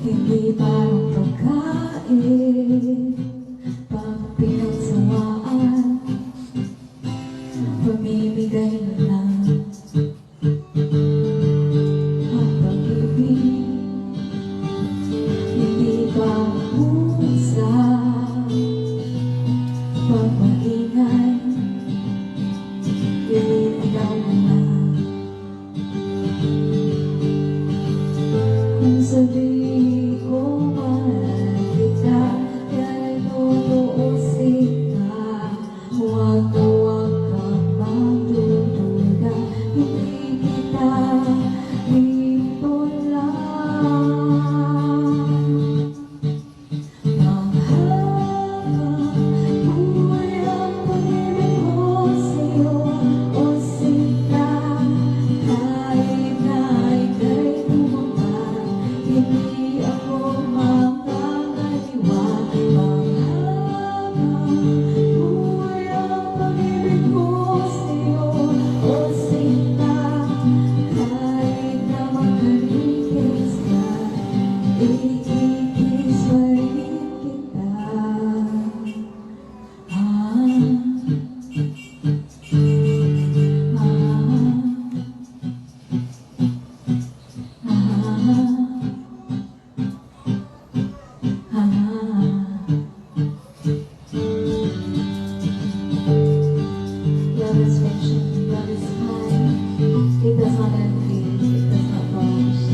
Hindi parang pagkain, pagpinagsawaan, pamimigay na lang. Ang pag-ibig, hindi pa pusa, pagmaingay, ikaw na lang. Kung sabihin ko mahal kita, kaya tutuusin ka. Huwag na huwag kang magdududa, hindi kita itulang. Mahal ka, buhay ang pag-ibig ko sa'yo, o sinta. Kahit na ika'y tumambad, hindi ako makakaliwa. Mahal ka, buhay ang pag-ibig ko sa'yo, o sinta. Kahit na magkaligis ka, ikikis pa rin kita. Love is patient, love is kind. It does not envy, it does not boast.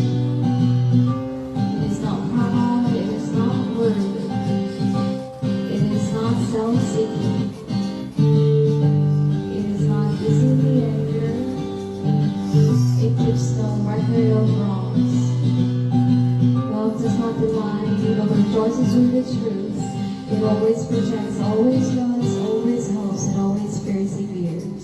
It is not proud, it is not worthy. It is not self-seeking. It is not easily angered. It keeps no record of wrongs. Love does not lie, but rejoices with the truth. It always protects, always loves, always hopes, and always perseveres.